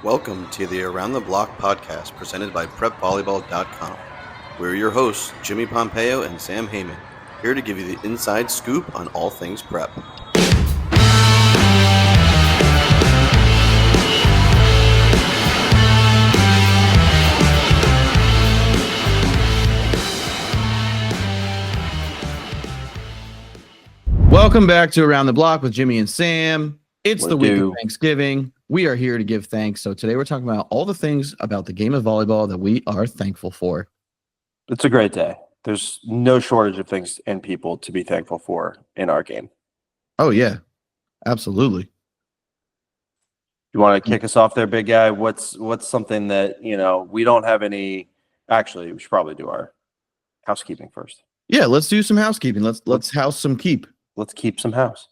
Welcome to the Around the Block podcast presented by PrepVolleyball.com. We're your hosts, Jimmy Pompeo and Sam Heyman, here to give you the inside scoop on all things prep. Welcome back to Around the Block with Jimmy and Sam. It's the week of do? Thanksgiving. We are here to give thanks. So today we're talking about all the things about the game of volleyball that we are thankful for. It's a great day. There's no shortage of things and people to be thankful for in our game. Oh, yeah, absolutely. You want to kick us off there, big guy? What's something that, we don't have any – actually, we should probably do our housekeeping first. Yeah, let's do some housekeeping. Let's house some keep. Let's keep some house.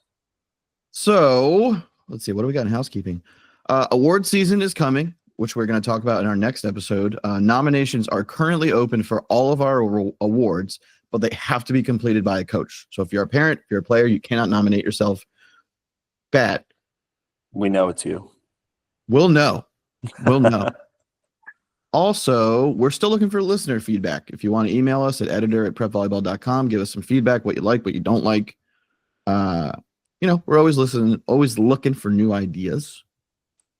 So let's see. What do we got in housekeeping? Award season is coming, which we're going to talk about in our next episode. Nominations are currently open for all of our awards, but they have to be completed by a coach. So if you're a parent, if you're a player, you cannot nominate yourself. Bad. We know it's you. We'll know. Also, we're still looking for listener feedback. If you want to email us at editor@prepvolleyball.com, give us some feedback, what you like, what you don't like. We're always looking for new ideas.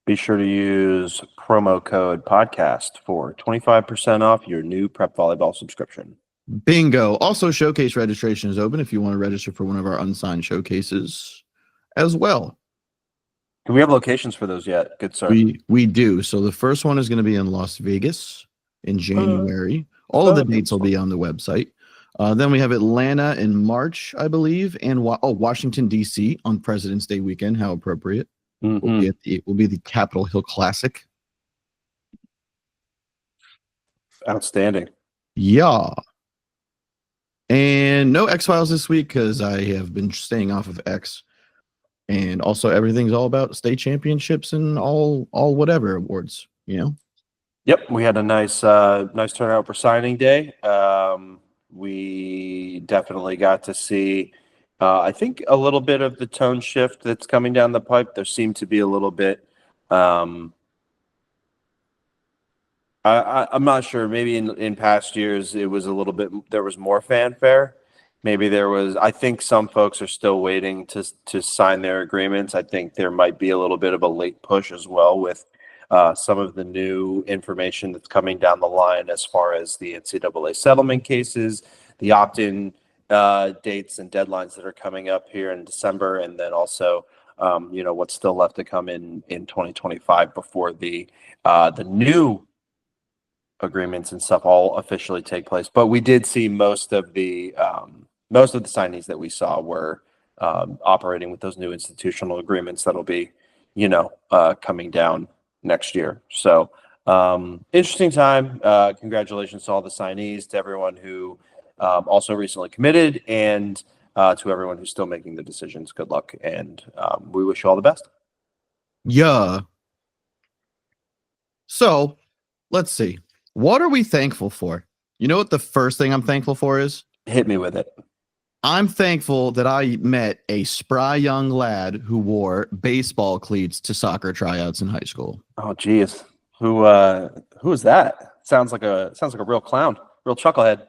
Be sure to use promo code podcast for 25% off your new Prep Volleyball subscription. Bingo. Also, showcase registration is open if you want to register for one of our unsigned showcases as well. Do we have locations for those yet? Good sir. We do. So the first one is going to be in Las Vegas in January. All of the dates will be on the website. Then we have Atlanta in March, I believe, and Washington, D.C. on President's Day weekend. How appropriate. Mm-hmm. Will be the Capitol Hill Classic. Outstanding. Yeah. And no X-Files this week because I have been staying off of X. And also everything's all about state championships and all whatever awards, Yep, we had a nice turnout for signing day. We definitely got to see, I think, a little bit of the tone shift that's coming down the pipe. There seemed to be a little bit. I'm not sure. Maybe in past years it was a little bit. There was more fanfare. Maybe there was. I think some folks are still waiting to sign their agreements. I think there might be a little bit of a late push as well with some of the new information that's coming down the line as far as the NCAA settlement cases, the opt-in dates and deadlines that are coming up here in December, and then also, what's still left to come in 2025 before the new agreements and stuff all officially take place. But we did see most of the signees that we saw were operating with those new institutional agreements that'll be, coming down next year. So interesting time. Congratulations to all the signees, to everyone who also recently committed, and to everyone who's still making the decisions. Good luck, and we wish you all the best. Yeah. So let's see. What are we thankful for? You know what the first thing I'm thankful for is? Hit me with it. I'm thankful that I met a spry young lad who wore baseball cleats to soccer tryouts in high school. Oh, geez. Who is that? Sounds like a real clown, real chucklehead.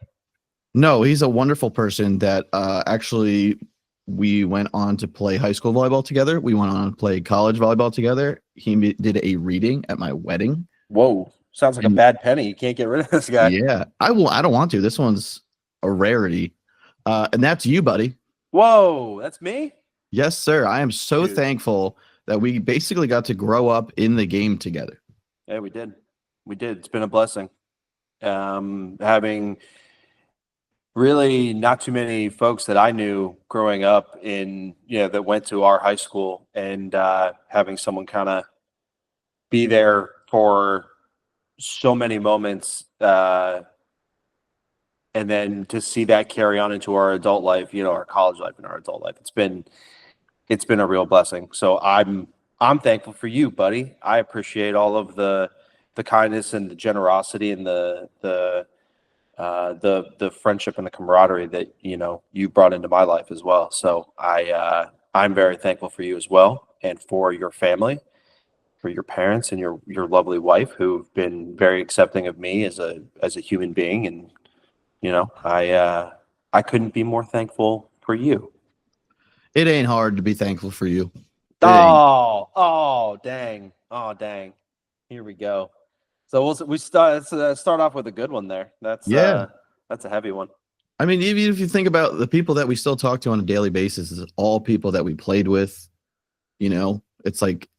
No, he's a wonderful person that actually we went on to play high school volleyball together. We went on to play college volleyball together. He did a reading at my wedding. Whoa. Sounds like a bad penny. You can't get rid of this guy. Yeah, I don't want to. This one's a rarity. And that's you, buddy. Whoa, that's me? Yes, sir. I am so thankful that we basically got to grow up in the game together. Yeah, we did. It's been a blessing. Having really not too many folks that I knew growing up that went to our high school, and having someone kind of be there for so many moments, and then to see that carry on into our adult life, our college life and our adult life, it's been a real blessing. So I'm thankful for you, buddy. I appreciate all of the kindness and the generosity and the friendship and the camaraderie that you brought into my life as well. So I'm very thankful for you as well, and for your family. your parents and your lovely wife, who've been very accepting of me as a human being. And I couldn't be more thankful for you. It ain't hard to be thankful for you. Oh, dang. Here we go. So we start off with a good one there. That's a heavy one. I mean, even if you think about the people that we still talk to on a daily basis, is all people that we played with. It's like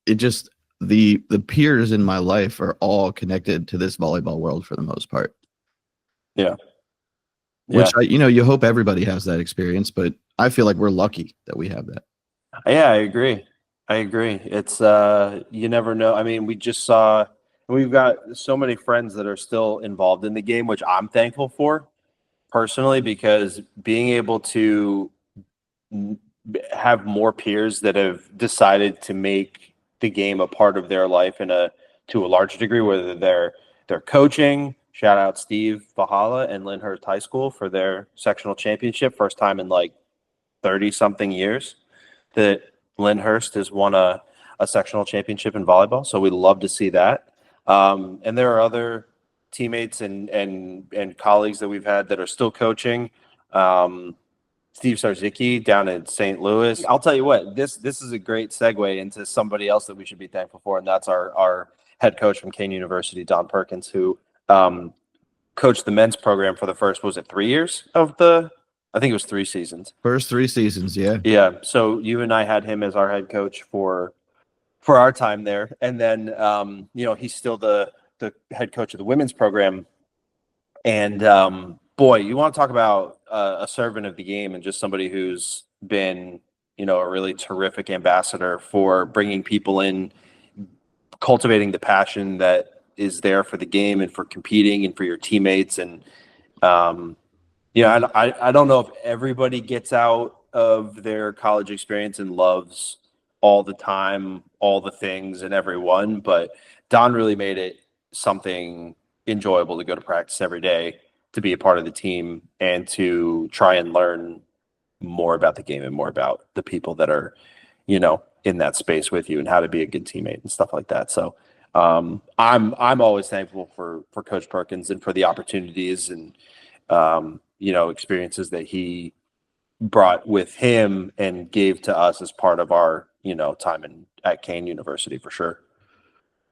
it just the peers in my life are all connected to this volleyball world for the most part. Yeah. Which you hope everybody has that experience, but I feel like we're lucky that we have that. Yeah, I agree. It's you never know. I mean, we've got so many friends that are still involved in the game, which I'm thankful for personally, because being able to have more peers that have decided to make the game a part of their life to a larger degree, whether they're coaching. Shout out Steve Bahala and Lyndhurst High School for their sectional championship, first time in like 30 something years that Lyndhurst has won a sectional championship in volleyball. So we love to see that. And there are other teammates and colleagues that we've had that are still coaching. Steve Sarzicki down in St. Louis. I'll tell you what, this is a great segue into somebody else that we should be thankful for, and that's our head coach from Kane University, Don Perkins, who coached the men's program for the first, was it 3 years I think it was 3 seasons. First 3 seasons, yeah. Yeah. So you and I had him as our head coach for our time there, and then he's still the head coach of the women's program. And boy, you want to talk about a servant of the game and just somebody who's been a really terrific ambassador for bringing people in, cultivating the passion that is there for the game and for competing and for your teammates. And I don't know if everybody gets out of their college experience and loves all the time, all the things and everyone, but Don really made it something enjoyable to go to practice every day, to be a part of the team, and to try and learn more about the game and more about the people that are, in that space with you and how to be a good teammate and stuff like that. So I'm always thankful for Coach Perkins and for the opportunities and experiences that he brought with him and gave to us as part of our time at Kane University, for sure.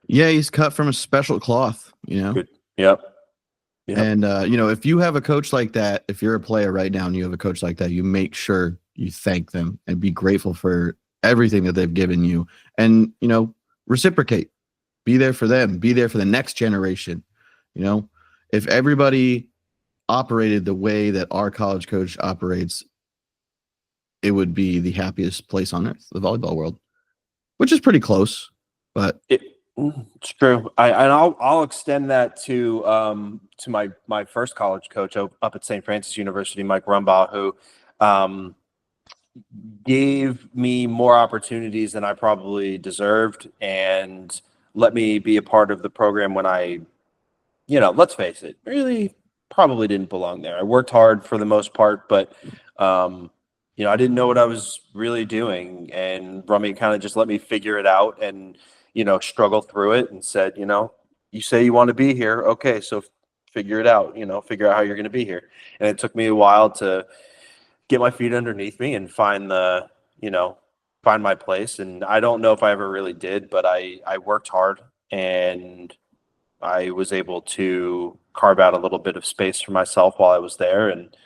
Yeah, he's cut from a special cloth. Good. Yep. And if you have a coach like that, if you're a player right now and you have a coach like that, you make sure you thank them and be grateful for everything that they've given you, and reciprocate. Be there for them. Be there for the next generation. If everybody operated the way that our college coach operates, it would be the happiest place on earth, the volleyball world, which is pretty close. But it's true. I'll extend that to my first college coach up at St. Francis University, Mike Rumbaugh, who gave me more opportunities than I probably deserved and let me be a part of the program when I, let's face it, really probably didn't belong there. I worked hard for the most part, but I didn't know what I was really doing, and Rummy kind of just let me figure it out and struggle through it and said, you say you want to be here. Okay. So figure it out, figure out how you're going to be here. And it took me a while to get my feet underneath me and find my place. And I don't know if I ever really did, but I worked hard and I was able to carve out a little bit of space for myself while I was there. And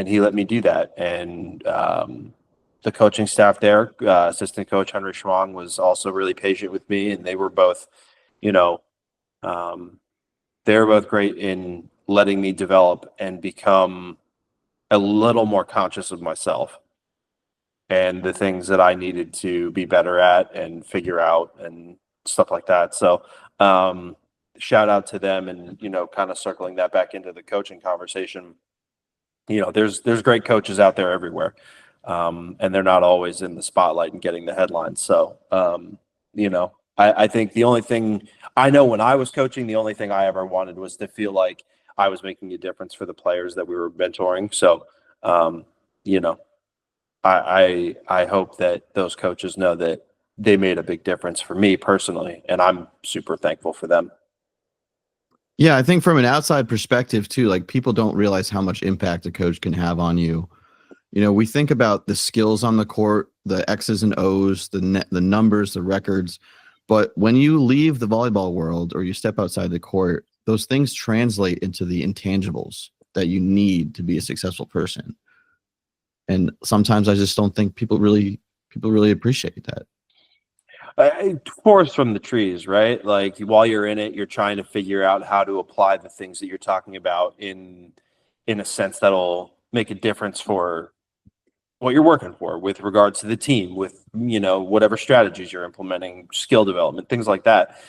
he let me do that. And, the coaching staff there, assistant coach Henry Schwang, was also really patient with me, and they were both, they were both great in letting me develop and become a little more conscious of myself and the things that I needed to be better at and figure out and stuff like that. So shout out to them, and kind of circling that back into the coaching conversation. There's great coaches out there everywhere. And they're not always in the spotlight and getting the headlines. So, I think the only thing I know when I was coaching, the only thing I ever wanted was to feel like I was making a difference for the players that we were mentoring. So, I hope that those coaches know that they made a big difference for me personally, and I'm super thankful for them. Yeah, I think from an outside perspective too, like people don't realize how much impact a coach can have on you. You know, we think about the skills on the court, the X's and O's, the numbers, the records, but when you leave the volleyball world or you step outside the court, those things translate into the intangibles that you need to be a successful person. And sometimes I just don't think people really appreciate that. Forest from the trees, right? Like while you're in it, you're trying to figure out how to apply the things that you're talking about in a sense that'll make a difference for what you're working for with regards to the team, with, you know, whatever strategies you're implementing, skill development, things like that,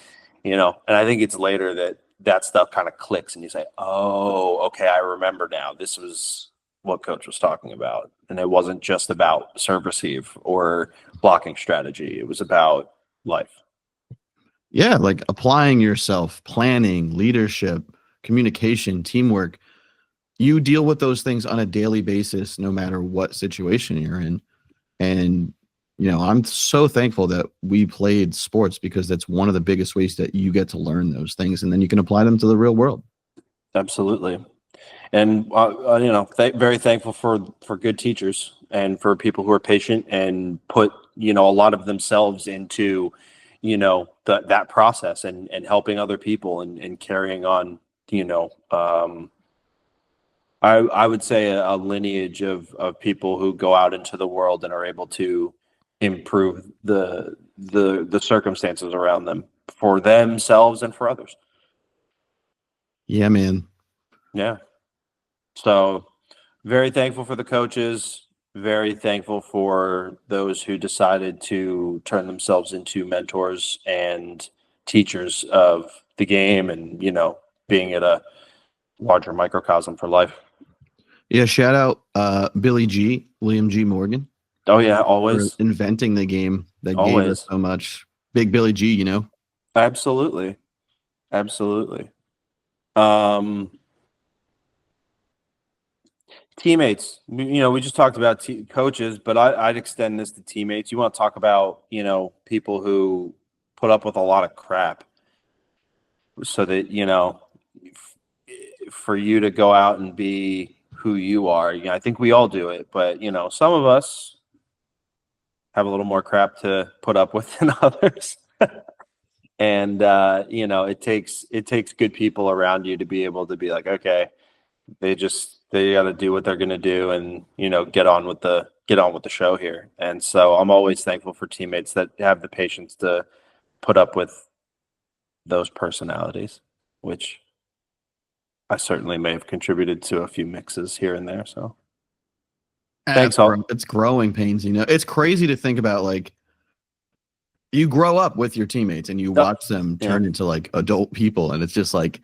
you know. And I think it's later that that stuff kind of clicks and you say, oh, okay, I remember now. This was what coach was talking about. And it wasn't just about serve receive or blocking strategy. It was about life. Yeah, like applying yourself, planning, leadership, communication, teamwork. You deal with those things on a daily basis, no matter what situation you're in. And, you know, I'm so thankful that we played sports because that's one of the biggest ways that you get to learn those things and then you can apply them to the real world. Absolutely. And, you know, very thankful for good teachers and for people who are patient and put, you know, a lot of themselves into, you know, that process and helping other people and carrying on, you know, I would say a lineage of people who go out into the world and are able to improve the circumstances around them for themselves and for others. Yeah, man. Yeah. So very thankful for the coaches, very thankful for those who decided to turn themselves into mentors and teachers of the game and, you know, being at a larger microcosm for life. Yeah, shout out Billy G, William G. Morgan. Oh yeah, For always. inventing the game that gave Always. us so much. Big Billy G, you know? Absolutely. Absolutely. Teammates, you know, we just talked about coaches, but I'd extend this to teammates. You want to talk about, you know, people who put up with a lot of crap so that, you know, for you to go out and be who you are. You know, I think we all do it, but, you know, some of us have a little more crap to put up with than others. And, you know, it takes good people around you to be able to be like, okay, they got to do what they're going to do and, you know, get on with the show here. And so I'm always thankful for teammates that have the patience to put up with those personalities, which I certainly may have contributed to a few mixes here and there. So thanks all. It's growing pains, you know. It's crazy to think about, like, you grow up with your teammates and you watch them turn into like adult people, and it's just like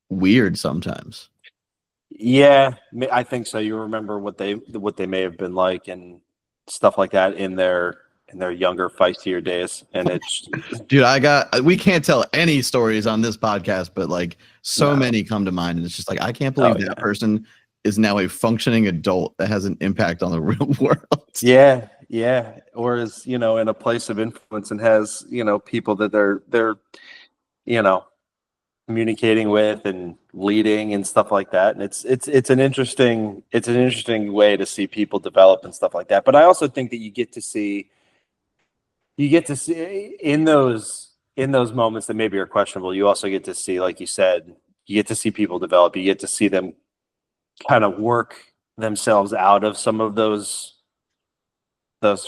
weird sometimes. Yeah, I think so. You remember what they may have been like and stuff like that in their younger, feistier days. And it's dude, we can't tell any stories on this podcast, but like many come to mind, and it's just like I can't believe that person is now a functioning adult that has an impact on the real world. Yeah. Or is, you know, in a place of influence and has, you know, people that they're, you know, communicating with and leading and stuff like that. And it's an interesting way to see people develop and stuff like that. But I also think that you get to see in those moments that maybe are questionable, you also get to see, like you said, you get to see people develop. You get to see them kind of work themselves out of some of those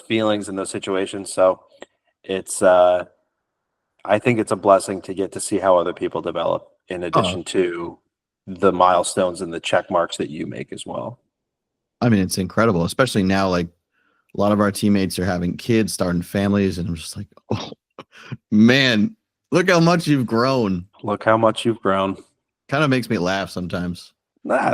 feelings and those situations. So it's I think it's a blessing to get to see how other people develop in addition to the milestones and the check marks that you make as well. I mean, it's incredible, especially now. Like a lot of our teammates are having kids, starting families, and I'm just like, oh man, look how much you've grown. Look how much you've grown. Kind of makes me laugh sometimes.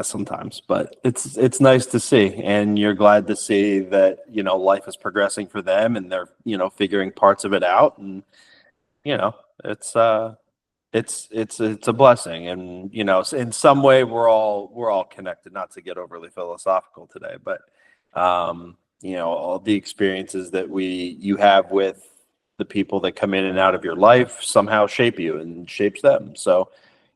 Sometimes, but it's nice to see, and you're glad to see that, you know, life is progressing for them and they're, you know, figuring parts of it out, and, you know, it's a blessing. And, you know, in some way we're all connected, not to get overly philosophical today, but you know, all the experiences that you have with the people that come in and out of your life somehow shape you and shapes them. So,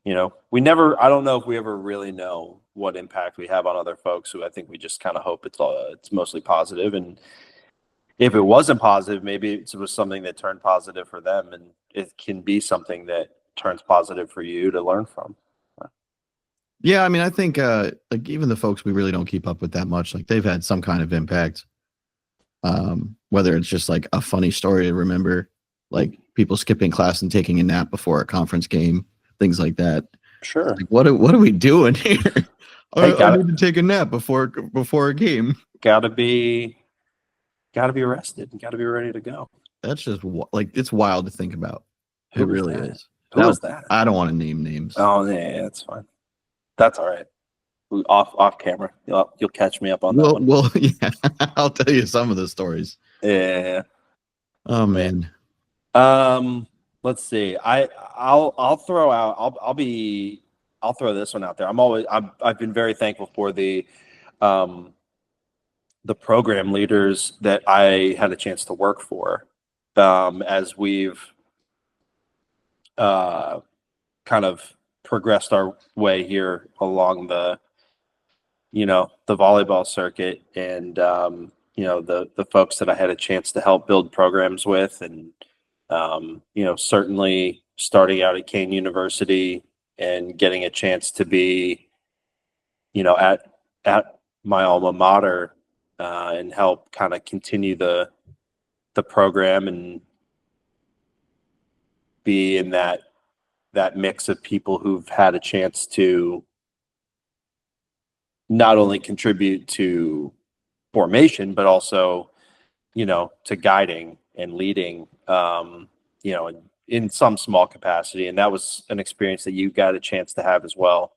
I don't know if we ever really know what impact we have on other folks, who I think we just kind of hope it's mostly positive. And if it wasn't positive, maybe it was something that turned positive for them, and it can be something that turns positive for you to learn from. Yeah, I mean, I think like even the folks we really don't keep up with that much, like they've had some kind of impact. Whether it's just like a funny story to remember, like people skipping class and taking a nap before a conference game, things like that. Sure. Like, what are we doing here? Hey, I need to take a nap before a game. Gotta be rested and gotta be ready to go. That's just like, it's wild to think about. It really is. Who was that? I don't want to name names. Oh yeah, that's fine. That's all right. Off camera, you'll catch me up on that one. Well, yeah, I'll tell you some of the stories. Yeah. Oh man. Let's see. I'll throw out. I'll throw this one out there. I've been very thankful for the program leaders that I had a chance to work for, as we've kind of progressed our way here along the volleyball circuit, and the folks that I had a chance to help build programs with, and certainly starting out at Kane University and getting a chance to be at my alma mater, and help kind of continue the program and be in that mix of people who've had a chance to not only contribute to formation, but also, to guiding and leading, in some small capacity. And that was an experience that you got a chance to have as well.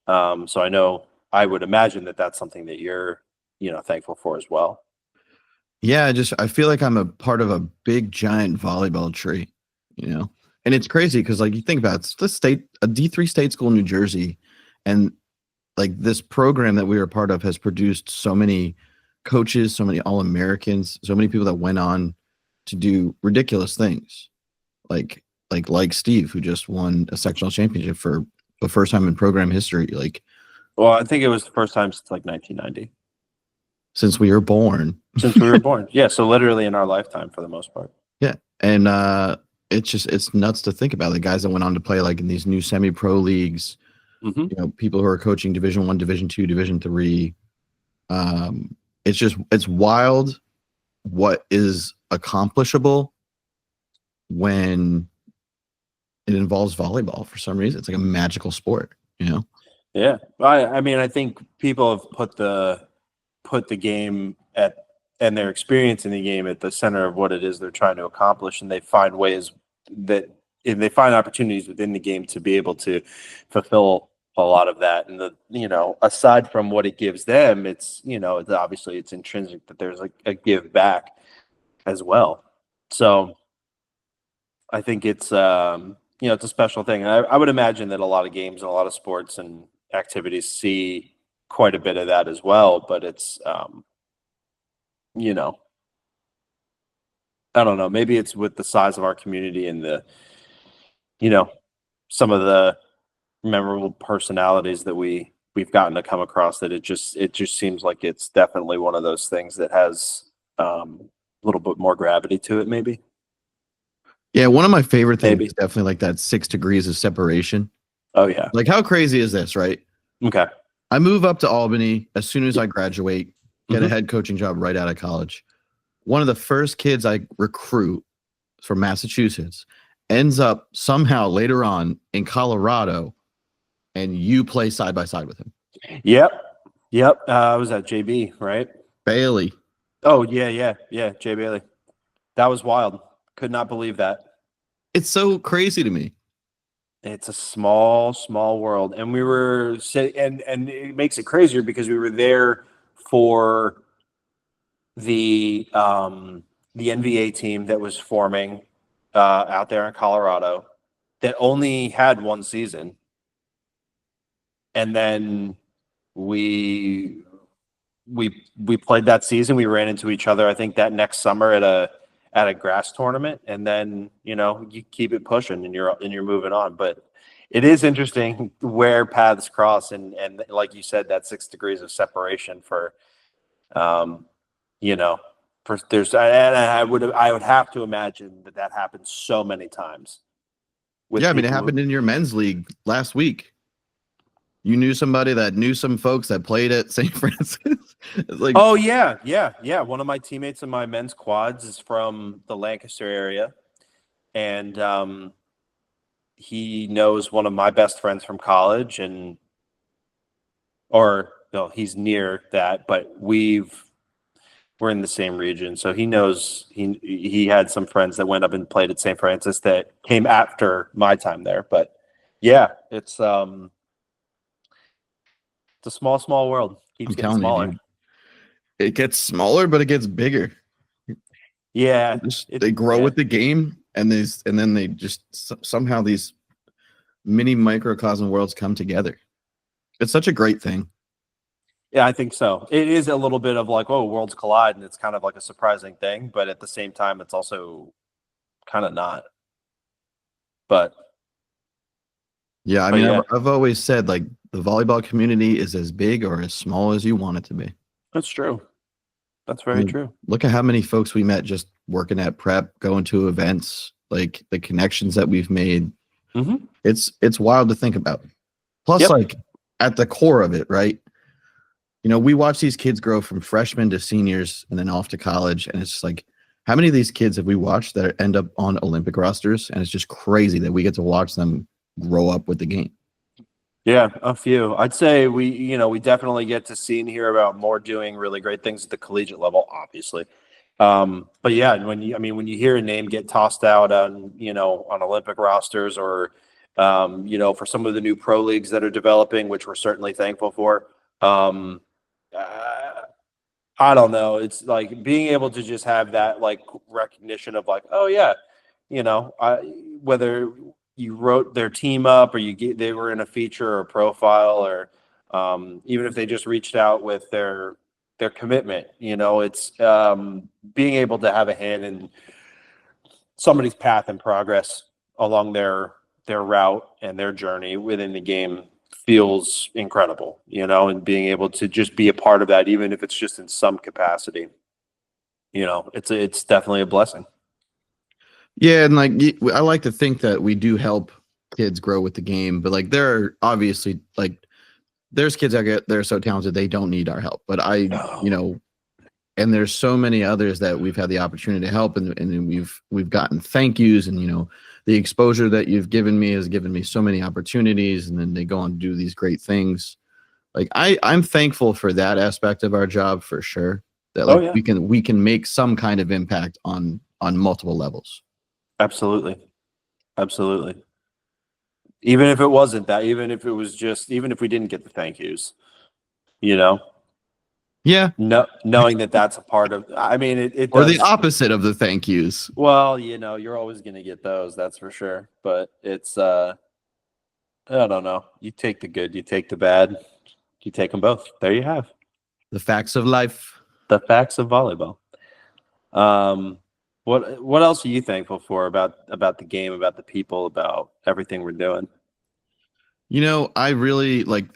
So I would imagine that that's something that you're, thankful for as well. Yeah, I feel like I'm a part of a big giant volleyball tree, and it's crazy because like you think about it, it's a D3 state school in New Jersey, and like this program that we were a part of has produced so many coaches, so many All-Americans, so many people that went on to do ridiculous things, like Steve, who just won a sectional championship for the first time in program history. Like, well, I think it was the first time since like 1990. Since we were born. Yeah, so literally in our lifetime for the most part. Yeah, and it's nuts to think about the guys that went on to play like in these new semi-pro leagues. Mm-hmm. People who are coaching Division I, Division II, Division III. It's wild what is accomplishable when it involves volleyball. For some reason, it's like a magical sport, Yeah, I mean, I think people have put the game and their experience in the game at the center of what it is they're trying to accomplish, and they find opportunities within the game to be able to fulfill a lot of that. And aside from what it gives them, it's obviously it's intrinsic that there's a give back as well. So I think it's it's a special thing. I would imagine that a lot of games and a lot of sports and activities see quite a bit of that as well, but it's I don't know, maybe it's with the size of our community and the some of the memorable personalities that we've gotten to come across, that it just seems like it's definitely one of those things that has a little bit more gravity to it, maybe. Yeah, one of my favorite things is definitely like that 6 degrees of separation. Oh yeah. Like, how crazy is this, right? Okay. I move up to Albany as soon as I graduate, get a head coaching job right out of college. One of the first kids I recruit from Massachusetts ends up somehow later on in Colorado, and you play side by side with him. Yep. I was at JB, right? Bailey. Oh yeah. Jay Bailey. That was wild. Could not believe that. It's so crazy to me. It's a small world, and we were and it makes it crazier because we were there for the NVA team that was forming out there in Colorado that only had one season, and then we played that season. We ran into each other, I think, that next summer at at a grass tournament, and then you keep it pushing and you're moving on. But it is interesting where paths cross, and like you said, that 6 degrees of separation for you know for there's and I would have to imagine that happens so many times with Yeah, I mean, it people happened in your men's league last week. You knew somebody that knew some folks that played at St. Francis. It's like, Oh yeah. One of my teammates in my men's quads is from the Lancaster area, and he knows one of my best friends from college, or no, he's near that, but we're in the same region, so he knows he had some friends that went up and played at St. Francis that came after my time there. But yeah, it's a small world. Keeps I'm getting telling you, smaller. dude, it gets smaller, but it gets bigger. Yeah, They grow with the game, and then they just somehow these mini microcosm worlds come together. It's such a great thing. Yeah, I think so. It is a little bit of like, oh, worlds collide, and it's kind of like a surprising thing, but at the same time, it's also kind of not. But Yeah, I but mean, yeah, I've always said like the volleyball community is as big or as small as you want it to be. that's true. That's I very mean, true. look at how many folks we met just working at prep, going to events, like the connections that we've made. Mm-hmm. It's wild to think about. Plus, Yep. like at the core of it, right? We watch these kids grow from freshmen to seniors and then off to college, and it's just like, how many of these kids have we watched that end up on Olympic rosters? And it's just crazy that we get to watch them grow up with the game. Yeah, a few. I'd say we definitely get to see and hear about more doing really great things at the collegiate level, obviously. But yeah, when you hear a name get tossed out on Olympic rosters, or for some of the new pro leagues that are developing, which we're certainly thankful for. Uh, I don't know. It's like being able to just have that like recognition of like, oh yeah, whether you wrote their team up or they were in a feature or a profile, or even if they just reached out with their commitment. It's being able to have a hand in somebody's path and progress along their route and their journey within the game feels incredible, and being able to just be a part of that, even if it's just in some capacity, it's definitely a blessing. Yeah, and like I like to think that we do help kids grow with the game, but like there are obviously like there's kids that they're so talented they don't need our help. But and there's so many others that we've had the opportunity to help, and we've gotten thank yous, and the exposure that you've given me has given me so many opportunities, and then they go on to do these great things. Like I'm thankful for that aspect of our job for sure. That like we can make some kind of impact on multiple levels. Absolutely. Even if it wasn't that, even if we didn't get the thank yous, Yeah. no, knowing that that's a part of, I mean, it Or does. the opposite of the thank yous. Well, you're always going to get those, that's for sure. But it's, I don't know. You take the good, you take the bad, you take them both. There you have The facts of life. the facts of volleyball. What else are you thankful for about the game, about the people, about everything we're doing? I really like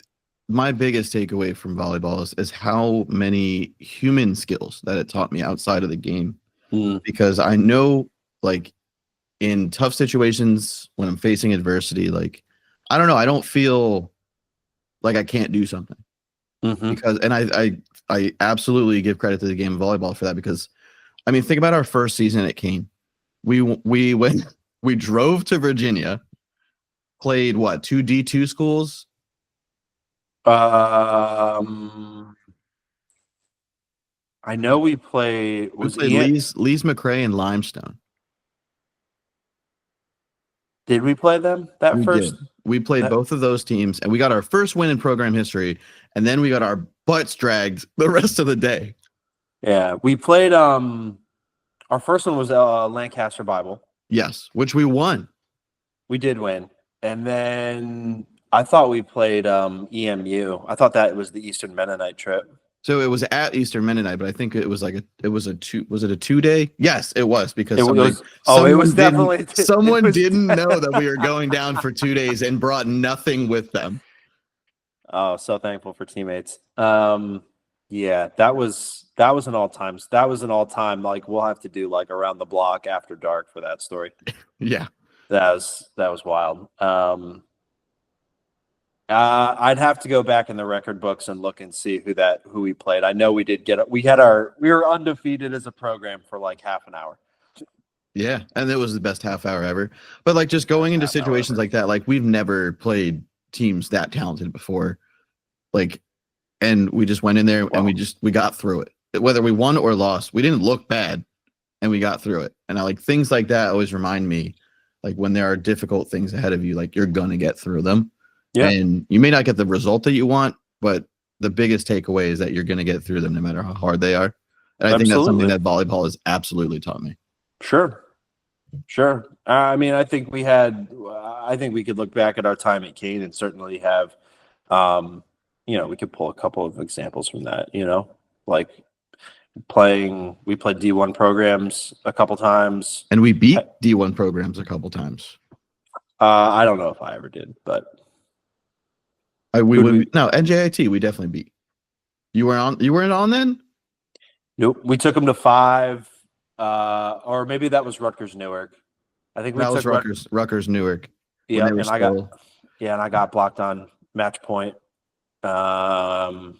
my biggest takeaway from volleyball is how many human skills that it taught me outside of the game. Because I know, like, in tough situations when I'm facing adversity, like, I don't know, I don't feel like I can't do something. Because, and I absolutely give credit to the game of volleyball for that, because, I mean, think about our first season at Kane. We drove to Virginia, played what, 2 D2 schools? I know we played. We played Lee's McRae and Limestone. Did we play them that we first? Did. We played both of those teams, and we got our first win in program history, and then we got our butts dragged the rest of the day. Yeah, we played. Our first one was Lancaster Bible. Yes, which we won. We did win, and then I thought we played EMU. I thought that was the Eastern Mennonite trip. So it was at Eastern Mennonite, but I think it was like was it a 2-day? Yes, it was because It somebody, was. Oh, it was definitely. someone didn't know that we were going down for 2 days and brought nothing with them. Oh, so thankful for teammates. Yeah, that was an all-time. That was an all-time. Like we'll have to do like around the block after dark for that story. Yeah. That was wild. I'd have to go back in the record books and look and see who we played. I know we were undefeated as a program for like half an hour. Yeah, and it was the best half hour ever. But like just going into situations like that, like we've never played teams that talented before. Like, and we just went in there and we got through it. Whether we won or lost, we didn't look bad and we got through it. And I like things like that always remind me, like when there are difficult things ahead of you, like you're gonna get through them. Yeah. And you may not get the result that you want, but the biggest takeaway is that you're gonna get through them no matter how hard they are. And I think that's something that volleyball has absolutely taught me. Sure. I mean, I think we could look back at our time at Kane and certainly have, we could pull a couple of examples from that, like we played D1 programs a couple times. And we beat D1 programs a couple times. I don't know if I ever did, but. No, NJIT, we definitely beat. You weren't on then? Nope. We took them to 5. Or maybe that was Rutgers Newark. I think that was Rutgers Newark. Yeah, and I got blocked on match point in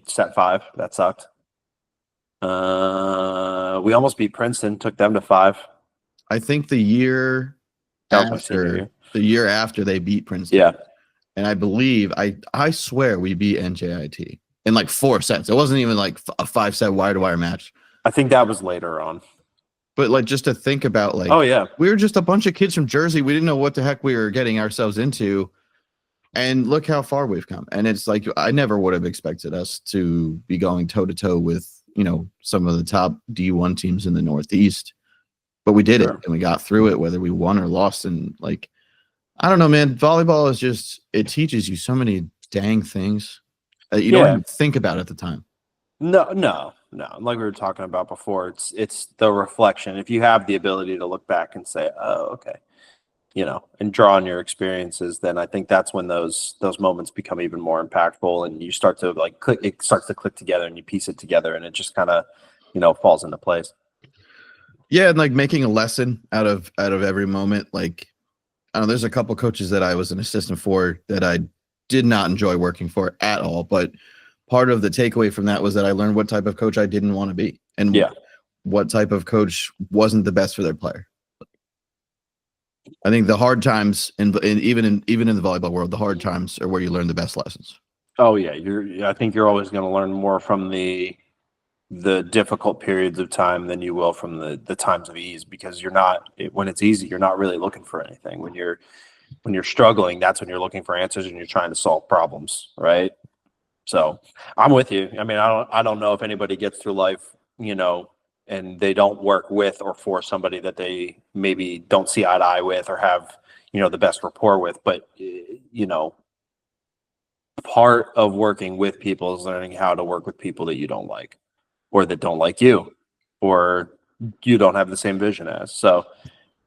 set 5. That sucked. We almost beat Princeton, took them to 5. I think the year after they beat Princeton. Yeah. And I believe I swear we beat NJIT in like 4 sets. It wasn't even like a 5-set wire-to-wire match. I think that was later on. But like just to think about like, oh yeah, we were just a bunch of kids from Jersey. We didn't know what the heck we were getting ourselves into. And look how far we've come. And it's like I never would have expected us to be going toe-to-toe with, some of the top D1 teams in the Northeast. But we did it and we got through it, whether we won or lost. And like, I don't know, man. Volleyball is just, it teaches you so many dang things that you don't even think about at the time. No. Like we were talking about before, it's the reflection. If you have the ability to look back and say, oh, okay, and draw on your experiences, then I think that's when those moments become even more impactful and you start to like click, it starts to click together and you piece it together and it just kind of, falls into place. Yeah. And like making a lesson out of every moment. Like, I don't know, there's a couple coaches that I was an assistant for that I did not enjoy working for at all. But part of the takeaway from that was that I learned what type of coach I didn't want to be and what type of coach wasn't the best for their player. I think the hard times, even in the volleyball world, the hard times are where you learn the best lessons. Oh yeah, I think you're always going to learn more from the difficult periods of time than you will from the times of ease, because when it's easy, you're not really looking for anything. When you're struggling, that's when you're looking for answers and you're trying to solve problems, right? So I'm with you. I mean, I don't know if anybody gets through life, and they don't work with or for somebody that they maybe don't see eye to eye with or have, the best rapport with. But, part of working with people is learning how to work with people that you don't like or that don't like you or you don't have the same vision as. So,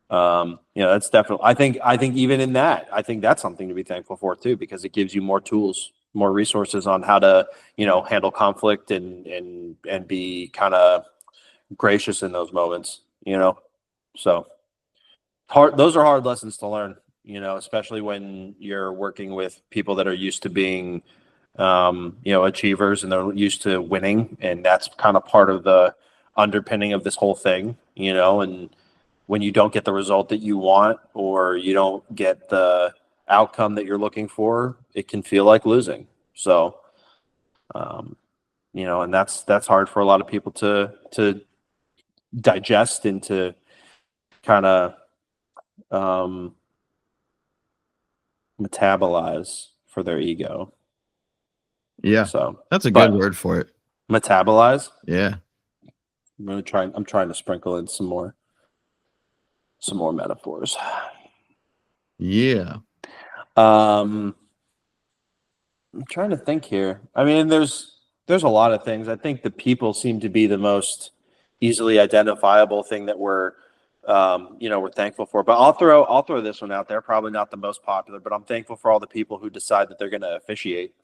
that's definitely, I think even in that, I think that's something to be thankful for too, because it gives you more tools, more resources on how to, handle conflict and be kind of gracious in those moments, so those are hard lessons to learn, especially when you're working with people that are used to being, achievers and they're used to winning. And that's kind of part of the underpinning of this whole thing, and when you don't get the result that you want, or you don't get the outcome that you're looking for, it can feel like losing. So, and that's hard for a lot of people to digest and to kind of metabolize for their ego. Yeah. So that's a good word for it. Metabolize. Yeah. I'm trying to sprinkle in some more metaphors. Yeah. I'm trying to think here. I mean, there's there's a lot of things. I think the people seem to be the most easily identifiable thing that we're thankful for. But I'll throw this one out there. Probably not the most popular, but I'm thankful for all the people who decide that they're going to officiate.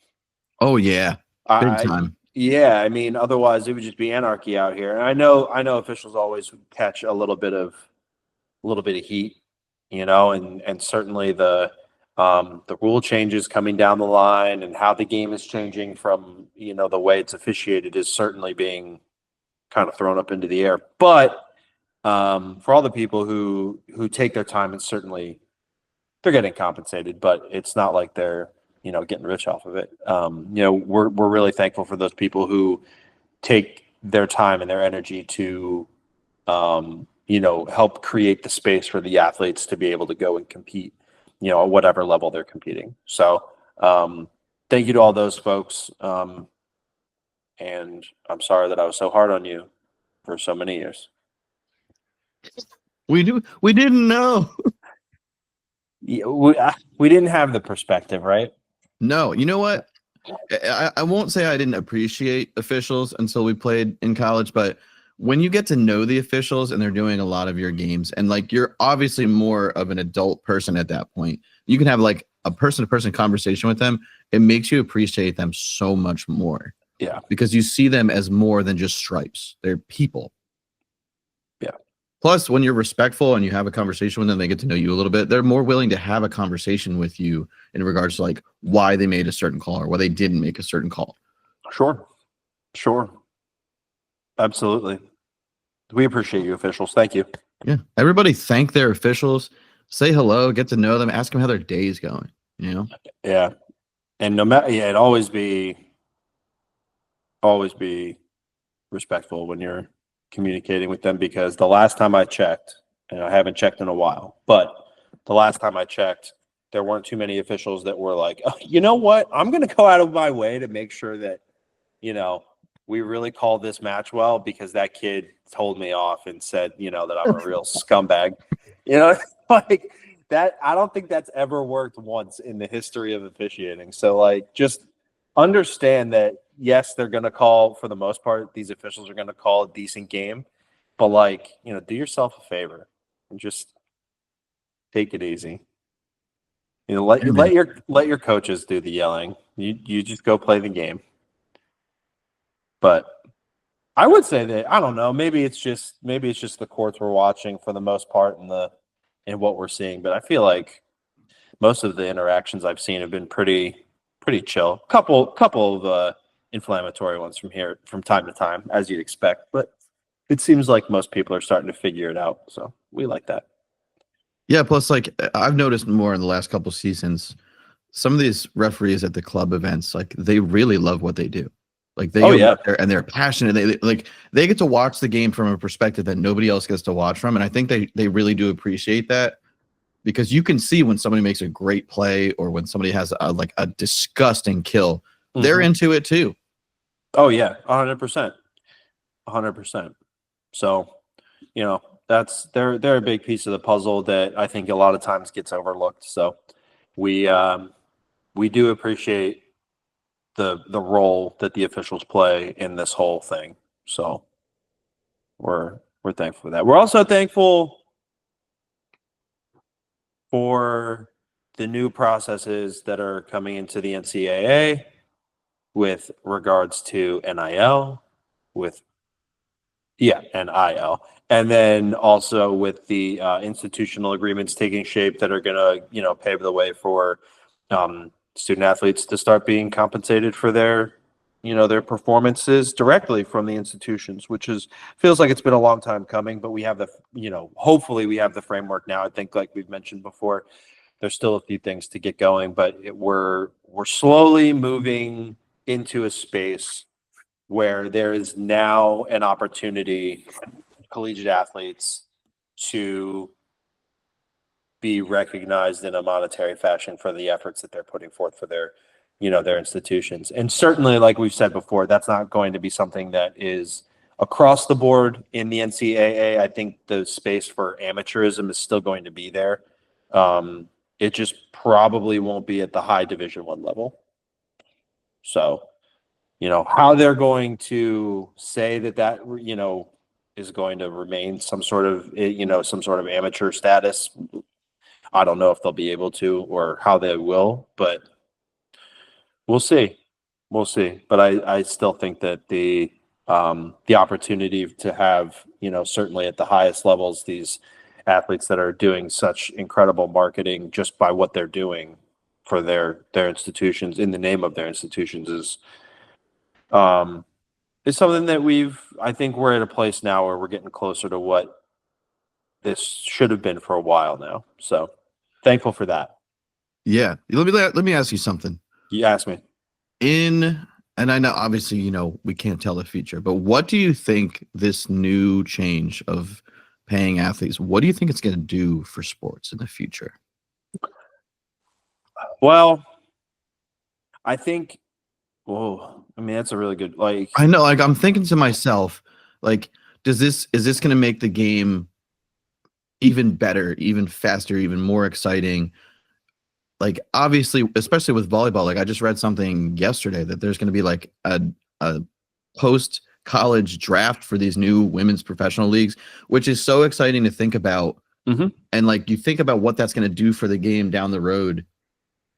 Oh yeah, big time. Yeah, I mean, otherwise it would just be anarchy out here. And I know officials always catch a little bit of heat, and certainly the rule changes coming down the line and how the game is changing from, the way it's officiated is certainly being kind of thrown up into the air. But for all the people who take their time, and certainly they're getting compensated, but it's not like they're, getting rich off of it. We're really thankful for those people who take their time and their energy to, help create the space for the athletes to be able to go and compete, at whatever level they're competing. So thank you to all those folks. And I'm sorry that I was so hard on you for so many years. We didn't know. Yeah, we didn't have the perspective, right? No, you know what? I won't say I didn't appreciate officials until we played in college, but when you get to know the officials and they're doing a lot of your games, and like you're obviously more of an adult person at that point, you can have like a person-to-person conversation with them. It makes you appreciate them so much more. Yeah. Because you see them as more than just stripes. They're people. Yeah. Plus, when you're respectful and you have a conversation with them, they get to know you a little bit. They're more willing to have a conversation with you in regards to like why they made a certain call or why they didn't make a certain call. Sure. Absolutely. We appreciate you, officials. Thank you. Yeah. Everybody thank their officials, say hello, get to know them, ask them how their day is going, Yeah. And no matter, it'd always be respectful when you're communicating with them, because the last time I checked, and I haven't checked in a while, but the last time I checked, there weren't too many officials that were like, oh, you know what? I'm going to go out of my way to make sure that, we really called this match well, because that kid told me off and said, that I'm a real scumbag. Like that. I don't think that's ever worked once in the history of officiating. So like, just understand that, yes, they're going to call, for the most part, these officials are going to call a decent game, but like, do yourself a favor and just take it easy. Let your coaches do the yelling. You just go play the game. But I would say that, I don't know, maybe it's just the courts we're watching for the most part in what we're seeing, but I feel like most of the interactions I've seen have been pretty chill. Couple of inflammatory ones from time to time, as you'd expect, but it seems like most people are starting to figure it out, so we like that. Yeah, plus like I've noticed more in the last couple seasons, some of these referees at the club events, like they really love what they do. Like they go out there and they're passionate. They get to watch the game from a perspective that nobody else gets to watch from, and I think they really do appreciate that, because you can see when somebody makes a great play or when somebody has a disgusting kill, they're into it too. Oh yeah, 100%. So, that's they're a big piece of the puzzle that I think a lot of times gets overlooked. So we do appreciate the role that the officials play in this whole thing. So we're thankful for that. We're also thankful for the new processes that are coming into the NCAA with regards to NIL, NIL, and then also with the institutional agreements taking shape that are going to, pave the way for student athletes to start being compensated for their performances directly from the institutions, which feels like it's been a long time coming, but we have hopefully we have the framework now. I think, like we've mentioned before, there's still a few things to get going, but we're slowly moving into a space where there is now an opportunity for collegiate athletes to be recognized in a monetary fashion for the efforts that they're putting forth for their institutions. And certainly, like we've said before, that's not going to be something that is across the board in the NCAA. I think the space for amateurism is still going to be there. It just probably won't be at the high Division I level. So how they're going to say that is going to remain some sort of amateur status. I don't know if they'll be able to or how they will, but we'll see. We'll see. But I still think that the opportunity to have, certainly at the highest levels, these athletes that are doing such incredible marketing just by what they're doing for their institutions in the name of their institutions is something that I think we're at a place now where we're getting closer to what this should have been for a while now. So thankful for that. Yeah. Let me ask you something. You asked me. And I know obviously, we can't tell the future, but what do you think this new change of paying athletes, what do you think it's going to do for sports in the future? Well, I think, that's a really good, I know, I'm thinking to myself, is this going to make the game even better, even faster, even more exciting? Obviously, especially with volleyball, I just read something yesterday that there's going to be a post college draft for these new women's professional leagues, which is so exciting to think about. Mm-hmm. And you think about what that's going to do for the game down the road,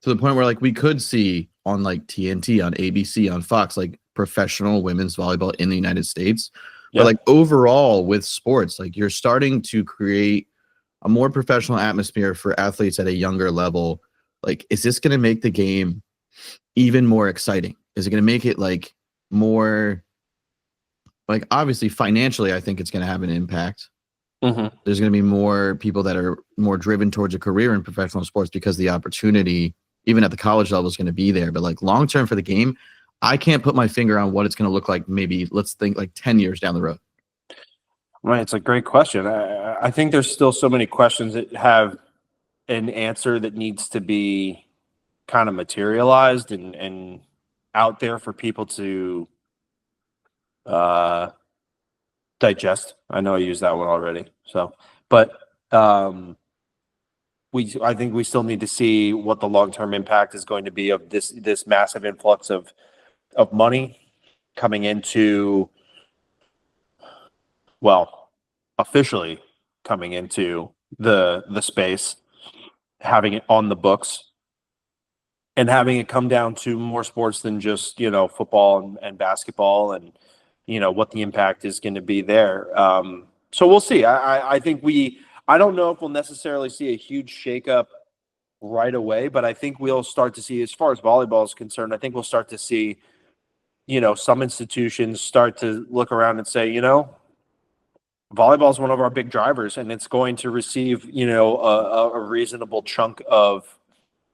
to the point where we could see on TNT, on ABC, on Fox, professional women's volleyball in the United States. Yeah. But overall with sports, you're starting to create a more professional atmosphere for athletes at a younger level. Is this going to make the game even more exciting? Is it going to make it more obviously financially, I think it's going to have an impact. Mm-hmm. There's going to be more people that are more driven towards a career in professional sports because the opportunity, even at the college level, is going to be there. But long term for the game, I can't put my finger on what it's going to look like. Maybe let's think 10 years down the road. Right. It's a great question. I think there's still so many questions that have an answer that needs to be kind of materialized and out there for people to digest. I know I used that one already. But I think we still need to see what the long-term impact is going to be of this massive influx of money coming into, officially coming into the space, having it on the books, and having it come down to more sports than just football and basketball, and what the impact is going to be there. So we'll see. I think I don't know if we'll necessarily see a huge shakeup right away, but I think we'll start to see, as far as volleyball is concerned, I think we'll start to see some institutions start to look around and say, volleyball is one of our big drivers, and it's going to receive, a reasonable chunk of,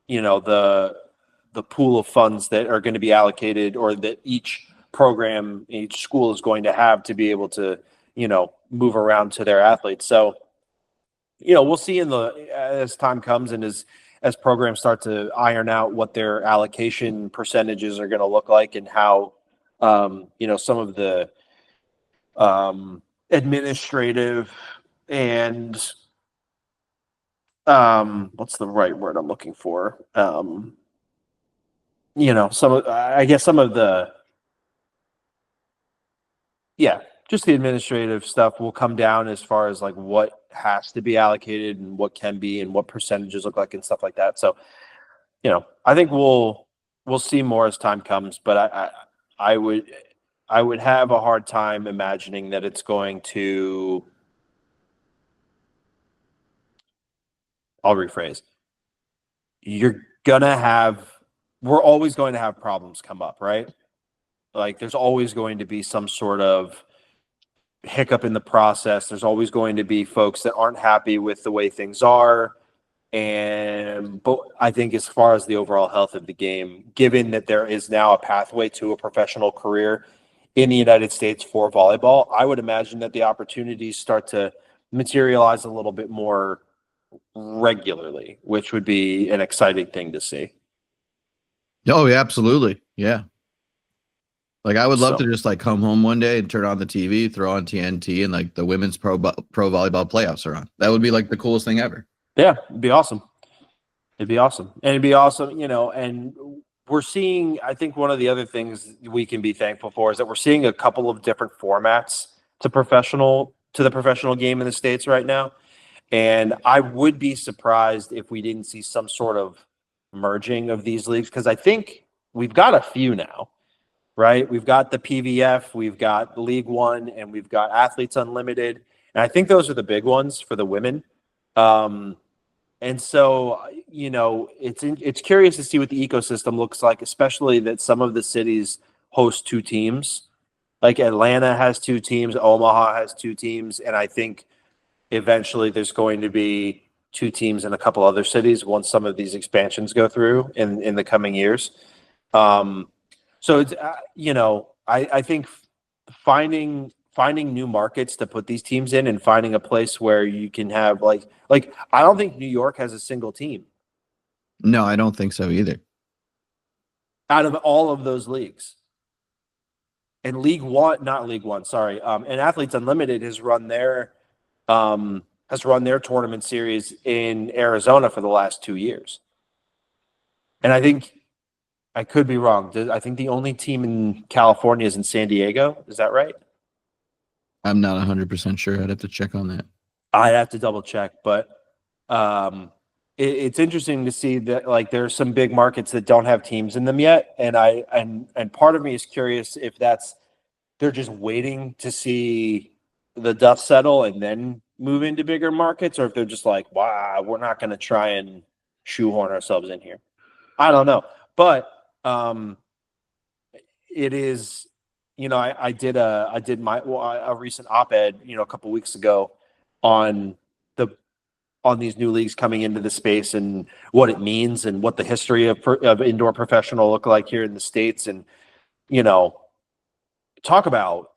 the pool of funds that are going to be allocated, or that each program, each school is going to have to be able to, move around to their athletes. So, we'll see as time comes and as programs start to iron out what their allocation percentages are going to look like, and how, some of the administrative and what's the right word I'm looking for? Some of the just the administrative stuff will come down, as far as what has to be allocated and what can be and what percentages look like and stuff like that. So, I think we'll see more as time comes, but I would have a hard time imagining that it's going to, I'll rephrase. We're always going to have problems come up, right? There's always going to be some sort of hiccup in the process. There's always going to be folks that aren't happy with the way things are. But I think, as far as the overall health of the game, given that there is now a pathway to a professional career in the United States for volleyball, I would imagine that the opportunities start to materialize a little bit more regularly, which would be an exciting thing to see. Oh, yeah, absolutely. Yeah. I would love to just come home one day and turn on the TV, throw on TNT, and the women's pro volleyball playoffs are on. That would be the coolest thing ever. Yeah, it'd be awesome. And it'd be awesome, and we're seeing, I think one of the other things we can be thankful for is that we're seeing a couple of different formats to the professional game in the States right now. And I would be surprised if we didn't see some sort of merging of these leagues, because I think we've got a few now, right? We've got the PVF, we've got League One, and we've got Athletes Unlimited. And I think those are the big ones for the women. And so, it's curious to see what the ecosystem looks like, especially that some of the cities host two teams. Like Atlanta has two teams, Omaha has two teams, and I think eventually there's going to be two teams in a couple other cities once some of these expansions go through in the coming years. So it's I think finding new markets to put these teams in and finding a place where you can have like I don't think New York has a single team No, I don't think so either. out of all of those leagues. And not League One, sorry. And Athletes Unlimited has run their tournament series in Arizona for the last 2 years. And I think I could be wrong. I think the only team in California is in San Diego. Is that right? I'm not 100% sure. I'd have to check on that. I'd have to double check, but it's interesting to see that like there are some big markets that don't have teams in them yet, and part of me is curious if they're just waiting to see the dust settle and then move into bigger markets, or if they're just like, wow, we're not going to try and shoehorn ourselves in here. I don't know, but it is. I did a recent op-ed, a couple weeks ago on these new leagues coming into the space and what it means and what the history of indoor professional look like here in the States. And, talk about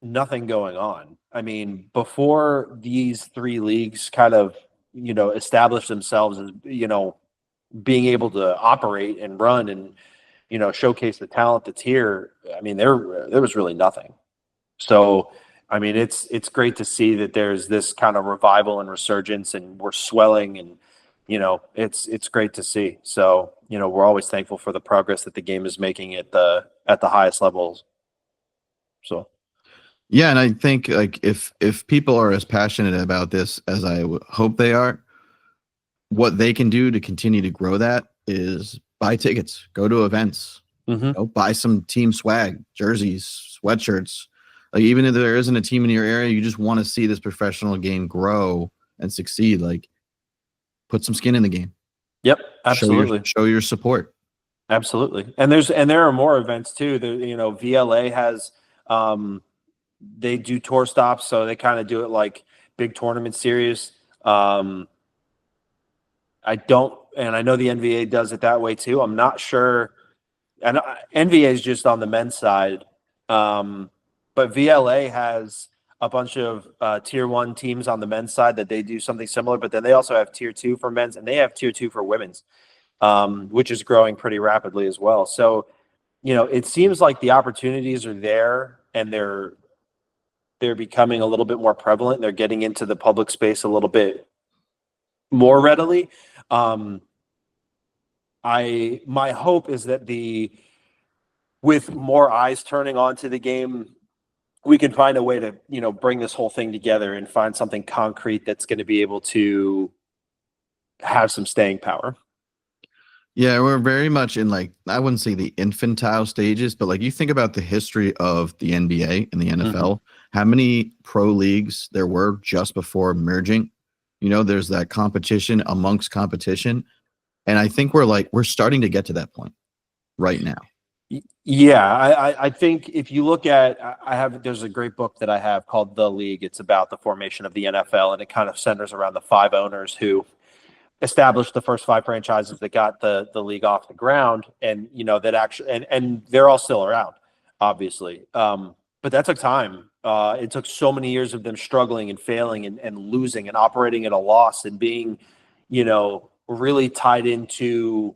nothing going on. I mean, before these three leagues kind of, established themselves as, being able to operate and run and, showcase the talent that's here. I mean, there was really nothing. So, I mean, it's great to see that there's this kind of revival and resurgence, and we're swelling, and it's great to see. So, we're always thankful for the progress that the game is making at the highest levels. So, yeah, and I think like if people are as passionate about this as I hope they are, what they can do to continue to grow that is buy tickets, go to events, buy some team swag, jerseys, sweatshirts. Like even if there isn't a team in your area, you just want to see this professional game grow and succeed. Like put some skin in the game. Yep, absolutely. Show your support. Absolutely. And there are more events too. VLA has they do tour stops, so they kind of do it like big tournament series. I know the NVA does it that way too. I'm not sure. And NVA is just on the men's side. But VLA has a bunch of tier 1 teams on the men's side that they do something similar, but then they also have tier 2 for men's, and they have tier 2 for women's, which is growing pretty rapidly as well. So, it seems like the opportunities are there, and they're becoming a little bit more prevalent. They're getting into the public space a little bit more readily. My hope is that with more eyes turning onto the game, we can find a way to, bring this whole thing together and find something concrete that's going to be able to have some staying power. Yeah, we're very much in I wouldn't say the infantile stages, but you think about the history of the NBA and the NFL, how many pro leagues there were just before merging. There's that competition amongst competition. And I think we're starting to get to that point right now. Yeah, I think if you look at, there's a great book that I have called The League. It's about the formation of the NFL, and it kind of centers around the 5 owners who established the first 5 franchises that got the league off the ground, and that actually and they're all still around, obviously. But that took time. It took so many years of them struggling and failing and losing and operating at a loss and being, really tied into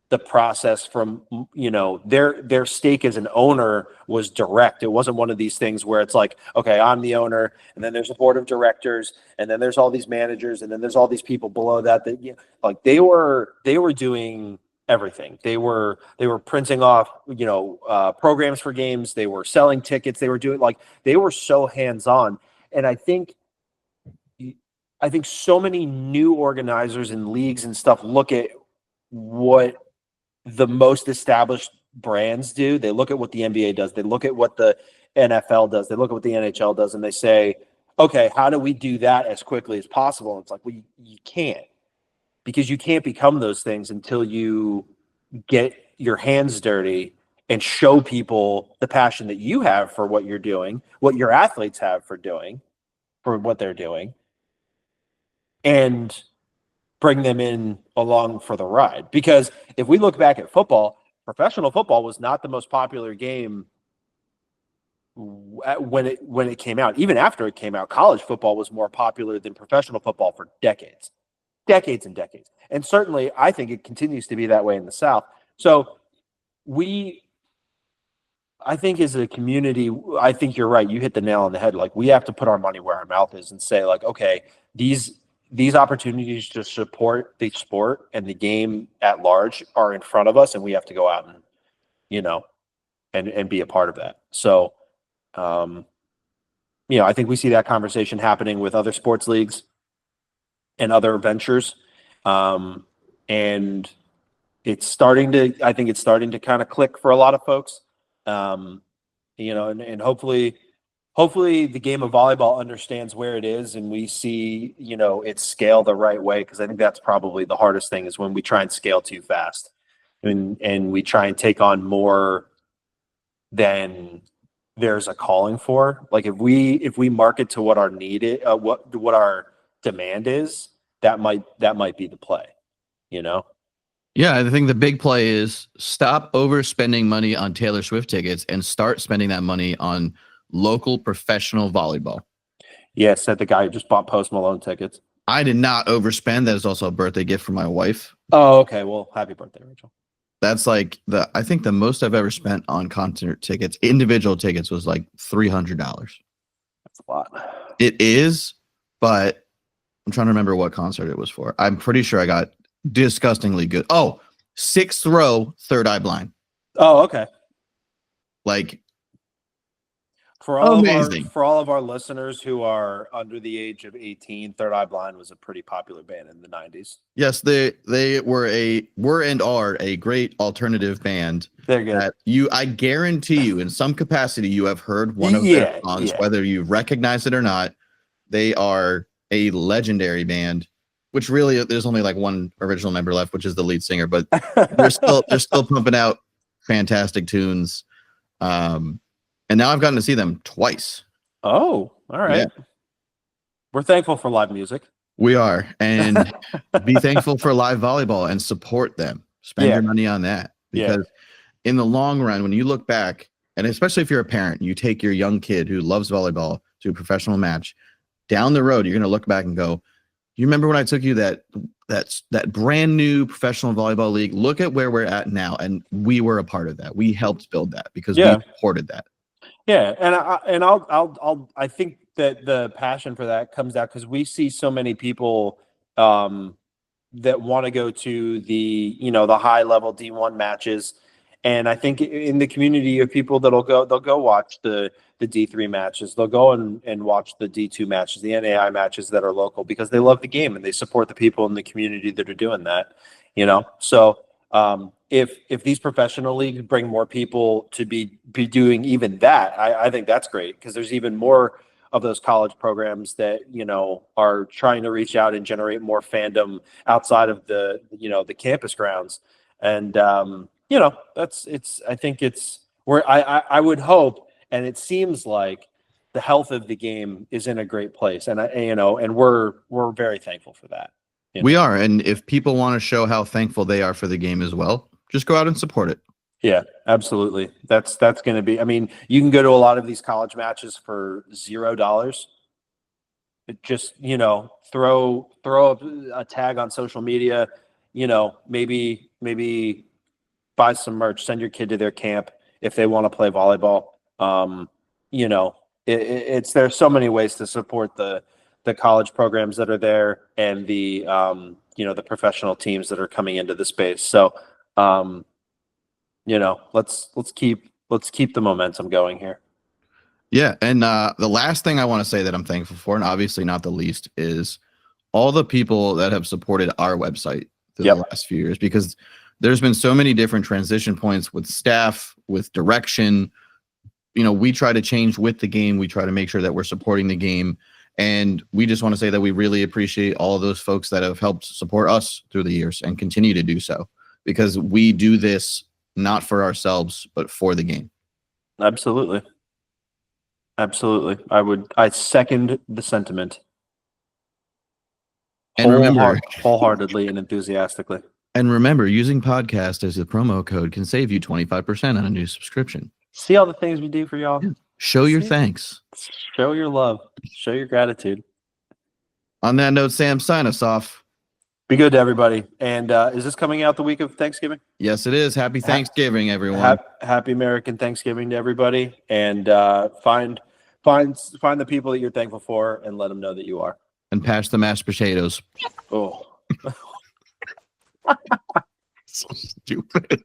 the process from, their stake as an owner was direct. It wasn't one of these things where it's like, okay, I'm the owner, and then there's a board of directors, and then there's all these managers, and then there's all these people below that they were doing everything. They were printing off, programs for games. They were selling tickets. They were doing they were so hands-on. And I think so many new organizers and leagues and stuff look at what the most established brands do. They look at what the NBA does. They look at what the NFL does. They look at what the NHL does, and they say, okay, how do we do that as quickly as possible? And it's like, well, you can't, because you can't become those things until you get your hands dirty and show people the passion that you have for what you're doing, what your athletes have for what they're doing, and bring them in along for the ride. Because if we look back at football, professional football was not the most popular game when it came out. Even after it came out, college football was more popular than professional football for decades and decades. And certainly, I think it continues to be that way in the South. So I think as a community, I think you're right. You hit the nail on the head. Like, we have to put our money where our mouth is and say, like, okay, these opportunities to support the sport and the game at large are in front of us, and we have to go out and, and be a part of that. So, I think we see that conversation happening with other sports leagues and other ventures. And it's starting to kind of click for a lot of folks. And hopefully the game of volleyball understands where it is, and we see, its scale the right way. Cause I think that's probably the hardest thing, is when we try and scale too fast and we try and take on more than there's a calling for. Like, if we market to what our need is, what our demand is, that might be the play, Yeah, I think the big play is stop overspending money on Taylor Swift tickets and start spending that money on local professional volleyball. Yeah, said the guy who just bought Post Malone tickets. I did not overspend. That is also a birthday gift for my wife. Oh, okay. Well, happy birthday, Rachel. That's I think the most I've ever spent on concert tickets, individual tickets, was like $300. That's a lot. It is, but I'm trying to remember what concert it was for. I'm pretty sure I got disgustingly good. Oh, 6th row, Third Eye Blind. Oh, okay. Like, for all amazing. For all of our listeners who are under the age of 18, Third Eye Blind was a pretty popular band in the 90s. Yes, they were and are a great alternative band. They're good. I guarantee you, in some capacity, you have heard one of their songs, whether you recognize it or not. They are a legendary band, which really there's only like one original member left, which is the lead singer, but they're still pumping out fantastic tunes. And now I've gotten to see them twice. Oh, all right. Yeah. We're thankful for live music. We are. And be thankful for live volleyball and support them. Spend your money on that. Because in the long run, when you look back, and especially if you're a parent, you take your young kid who loves volleyball to a professional match, down the road, you're going to look back and go, you remember when I took you that brand new professional volleyball league? Look at where we're at now. And we were a part of that. We helped build that because we supported that. Yeah. And I think that the passion for that comes out because we see so many people that want to go to the high level D1 matches. And I think in the community of people they'll go watch the D3 matches. They'll go and watch the D2 matches, the NAI matches that are local, because they love the game and they support the people in the community that are doing that, So if these professional leagues bring more people to be doing even that, I think that's great, because there's even more of those college programs that, are trying to reach out and generate more fandom outside of the campus grounds. And, I think it's where I would hope, and it seems like the health of the game is in a great place. And and we're very thankful for that. We are. And if people want to show how thankful they are for the game as well, just go out and support it. Yeah, absolutely. That's going to be, you can go to a lot of these college matches for $0. It just, throw a tag on social media, maybe buy some merch, send your kid to their camp if they want to play volleyball. There's so many ways to support the college programs that are there and the the professional teams that are coming into the space. So Let's keep the momentum going here. Yeah, and the last thing I want to say that I'm thankful for, and obviously not the least, is all the people that have supported our website through the last few years, because there's been so many different transition points with staff, with direction. We try to change with the game. We try to make sure that we're supporting the game. And we just want to say that we really appreciate all of those folks that have helped support us through the years and continue to do so, because we do this not for ourselves, but for the game. Absolutely. I second the sentiment. And remember, wholeheartedly and enthusiastically. And remember, using podcast as a promo code can save you 25% on a new subscription. See all the things we do for y'all. Yeah. Show your thanks. Show your love. Show your gratitude. On that note, Sam, sign us off. Be good to everybody. And is this coming out the week of Thanksgiving? Yes, it is. Happy Thanksgiving, everyone. Happy American Thanksgiving to everybody. And find the people that you're thankful for and let them know that you are. And pass the mashed potatoes. Oh. So stupid.